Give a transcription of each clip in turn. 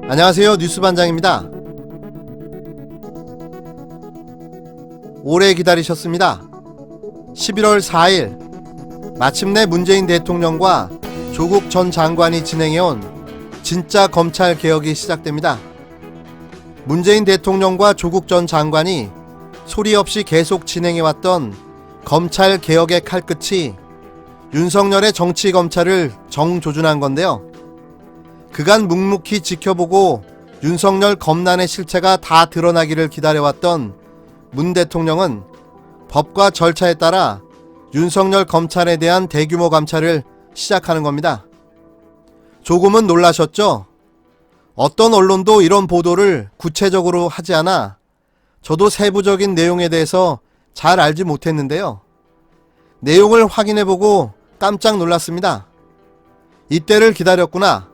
안녕하세요. 뉴스반장입니다. 오래 기다리셨습니다. 11월 4일 마침내 문재인 대통령과 조국 전 장관이 진행해온 진짜 검찰 개혁이 시작됩니다. 문재인 대통령과 조국 전 장관이 소리 없이 계속 진행해왔던 검찰 개혁의 칼끝이 윤석열의 정치 검찰을 정조준한 건데요. 그간 묵묵히 지켜보고 윤석열 검난의 실체가 다 드러나기를 기다려왔던 문 대통령은 법과 절차에 따라 윤석열 검찰에 대한 대규모 감찰을 시작하는 겁니다. 조금은 놀라셨죠? 어떤 언론도 이런 보도를 구체적으로 하지 않아 저도 세부적인 내용에 대해서 잘 알지 못했는데요. 내용을 확인해보고 깜짝 놀랐습니다. 이때를 기다렸구나.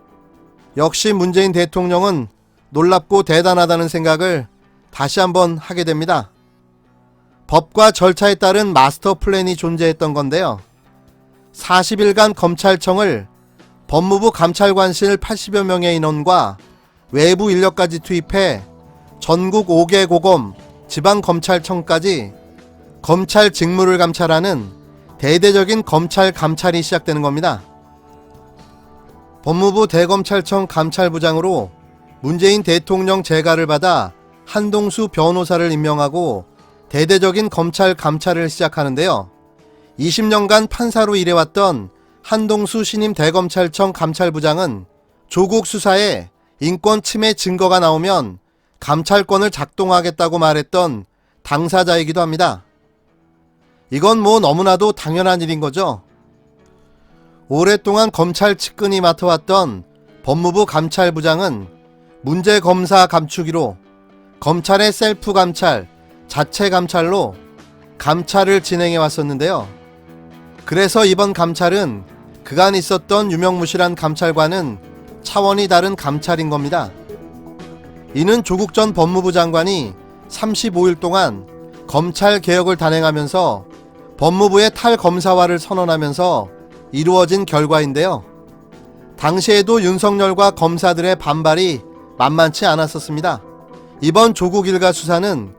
역시 문재인 대통령은 놀랍고 대단하다는 생각을 다시 한번 하게 됩니다. 법과 절차에 따른 마스터 플랜이 존재했던 건데요. 40일간 검찰청을 법무부 감찰관실 80여 명의 인원과 외부 인력까지 투입해 전국 5개 고검 지방검찰청까지 검찰 직무를 감찰하는 대대적인 검찰 감찰이 시작되는 겁니다. 법무부 대검찰청 감찰부장으로 문재인 대통령 재가를 받아 한동수 변호사를 임명하고 대대적인 검찰 감찰을 시작하는데요. 20년간 판사로 일해왔던 한동수 신임 대검찰청 감찰부장은 조국 수사에 인권 침해 증거가 나오면 감찰권을 작동하겠다고 말했던 당사자이기도 합니다. 이건 뭐 너무나도 당연한 일인 거죠. 오랫동안 검찰 측근이 맡아왔던 법무부 감찰부장은 문제 검사 감추기로 검찰의 셀프 감찰, 자체 감찰로 감찰을 진행해 왔었는데요. 그래서 이번 감찰은 그간 있었던 유명무실한 감찰과는 차원이 다른 감찰인 겁니다. 이는 조국 전 법무부 장관이 35일 동안 검찰 개혁을 단행하면서 법무부의 탈검사화를 선언하면서 이루어진 결과인데요. 당시에도 윤석열과 검사들의 반발이 만만치 않았었습니다. 이번 조국 일가 수사는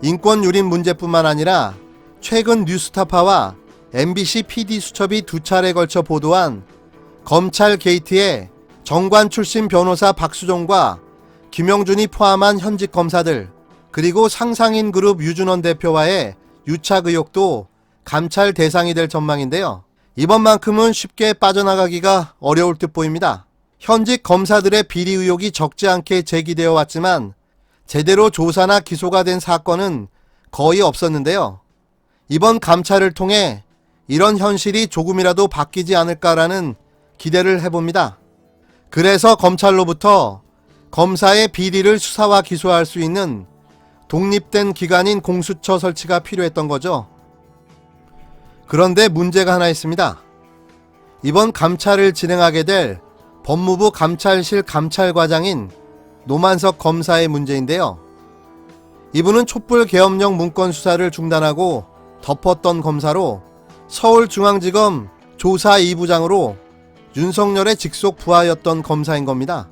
인권 유린 문제뿐만 아니라 최근 뉴스타파와 MBC PD 수첩이 두 차례 걸쳐 보도한 검찰 게이트에 정관 출신 변호사 박수종과 김영준이 포함한 현직 검사들 그리고 상상인 그룹 유준원 대표와의 유착 의혹도 감찰 대상이 될 전망인데요. 이번만큼은 쉽게 빠져나가기가 어려울 듯 보입니다. 현직 검사들의 비리 의혹이 적지 않게 제기되어 왔지만 제대로 조사나 기소가 된 사건은 거의 없었는데요. 이번 감찰을 통해 이런 현실이 조금이라도 바뀌지 않을까라는 기대를 해봅니다. 그래서 검찰로부터 검사의 비리를 수사와 기소할 수 있는 독립된 기관인 공수처 설치가 필요했던 거죠. 그런데 문제가 하나 있습니다. 이번 감찰을 진행하게 될 법무부 감찰실 감찰과장인 노만석 검사의 문제인데요. 이분은 촛불 계엄령 문건 수사를 중단하고 덮었던 검사로 서울중앙지검 조사 2부장으로 윤석열의 직속 부하였던 검사인 겁니다.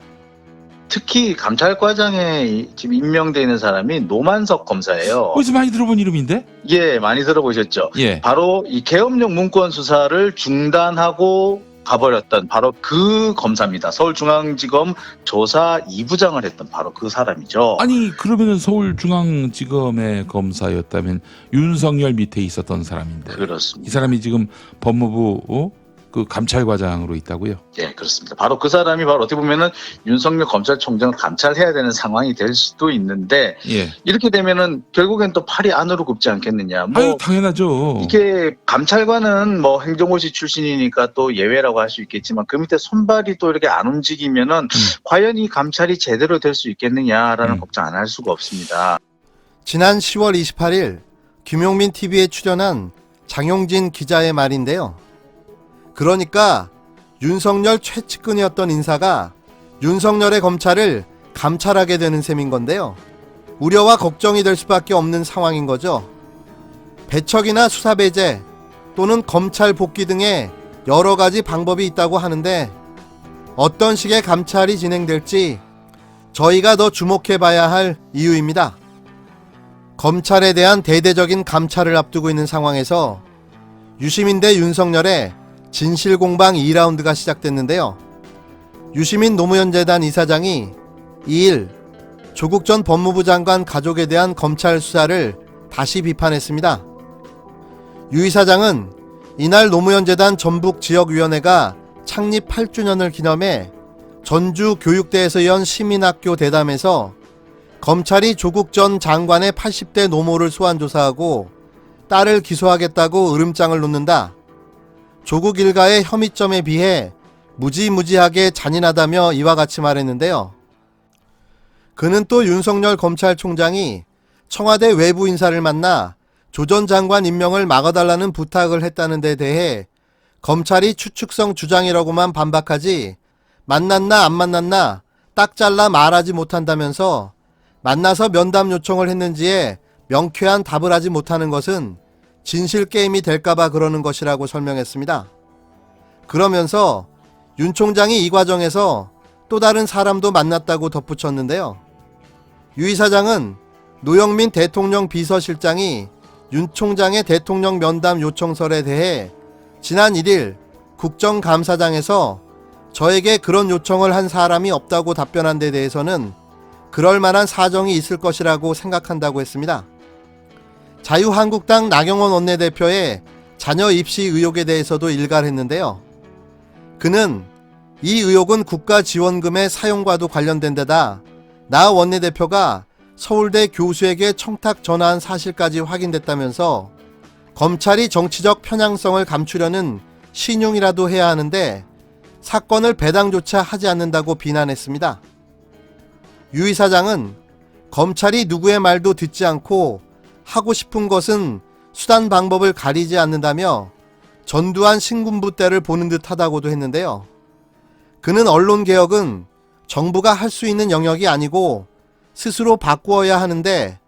특히 감찰과장에 지금 임명되어 있는 사람이 노만석 검사예요. 어디서 많이 들어본 이름인데? 예, 많이 들어보셨죠? 예. 바로 이 계엄령 문건 수사를 중단하고 가버렸던 바로 그 검사입니다. 서울중앙지검 조사 2부장을 했던 바로 그 사람이죠. 아니 그러면은 서울중앙지검의 검사였다면 윤석열 밑에 있었던 사람인데 그렇습니다. 이 사람이 지금 법무부 그 감찰과장으로 있다고요? 예, 그렇습니다. 바로 그 사람이 바로 어떻게 보면은 윤석열 검찰총장을 감찰해야 되는 상황이 될 수도 있는데 예. 이렇게 되면은 결국엔 또 팔이 안으로 굽지 않겠느냐. 아유 당연하죠. 이게 감찰관은 뭐 행정고시 출신이니까 또 예외라고 할 수 있겠지만 그 밑에 손발이 또 이렇게 안 움직이면은 과연 이 감찰이 제대로 될 수 있겠느냐라는 걱정 안 할 수가 없습니다. 지난 10월 28일 김용민 TV에 출연한 장용진 기자의 말인데요. 그러니까 윤석열 최측근이었던 인사가 윤석열의 검찰을 감찰하게 되는 셈인 건데요. 우려와 걱정이 될 수밖에 없는 상황인 거죠. 배척이나 수사배제 또는 검찰 복귀 등의 여러 가지 방법이 있다고 하는데 어떤 식의 감찰이 진행될지 저희가 더 주목해봐야 할 이유입니다. 검찰에 대한 대대적인 감찰을 앞두고 있는 상황에서 유시민 대 윤석열의 진실공방 2라운드가 시작됐는데요. 유시민 노무현재단 이사장이 2일 조국 전 법무부 장관 가족에 대한 검찰 수사를 다시 비판했습니다. 유 이사장은 이날 노무현재단 전북지역위원회가 창립 8주년을 기념해 전주 교육대에서 연 시민학교 대담에서 검찰이 조국 전 장관의 80대 노모를 소환조사하고 딸을 기소하겠다고 으름장을 놓는다. 조국 일가의 혐의점에 비해 무지무지하게 잔인하다며 이와 같이 말했는데요. 그는 또 윤석열 검찰총장이 청와대 외부 인사를 만나 조 전 장관 임명을 막아달라는 부탁을 했다는 데 대해 검찰이 추측성 주장이라고만 반박하지 만났나 안 만났나 딱 잘라 말하지 못한다면서 만나서 면담 요청을 했는지에 명쾌한 답을 하지 못하는 것은 진실 게임이 될까봐 그러는 것이라고 설명했습니다. 그러면서 윤 총장이 이 과정에서 또 다른 사람도 만났다고 덧붙였는데요. 유 이사장은 노영민 대통령 비서실장이 윤 총장의 대통령 면담 요청설에 대해 지난 1일 국정감사장에서 저에게 그런 요청을 한 사람이 없다고 답변한 데 대해서는 그럴 만한 사정이 있을 것이라고 생각한다고 했습니다. 자유한국당 나경원 원내대표의 자녀 입시 의혹에 대해서도 일갈했는데요. 그는 이 의혹은 국가지원금의 사용과도 관련된 데다 나 원내대표가 서울대 교수에게 청탁 전화한 사실까지 확인됐다면서 검찰이 정치적 편향성을 감추려는 신용이라도 해야 하는데 사건을 배당조차 하지 않는다고 비난했습니다. 유 이사장은 검찰이 누구의 말도 듣지 않고 하고 싶은 것은 수단 방법을 가리지 않는다며 전두환 신군부 때를 보는 듯 하다고도 했는데요. 그는 언론개혁은 정부가 할 수 있는 영역이 아니고 스스로 바꾸어야 하는데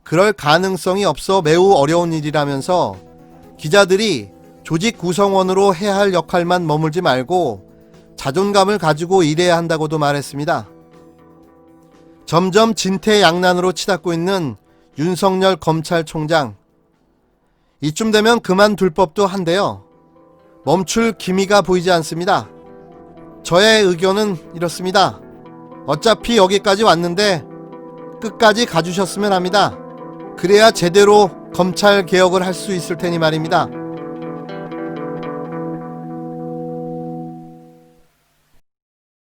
그럴 가능성이 없어 매우 어려운 일이라면서 기자들이 조직 구성원으로 해야 할 역할만 머물지 말고 자존감을 가지고 일해야 한다고도 말했습니다. 점점 진퇴양난으로 치닫고 있는 윤석열 검찰총장. 이쯤 되면 그만둘 법도 한데요. 멈출 기미가 보이지 않습니다. 저의 의견은 이렇습니다. 어차피 여기까지 왔는데 끝까지 가주셨으면 합니다. 그래야 제대로 검찰 개혁을 할 수 있을 테니 말입니다.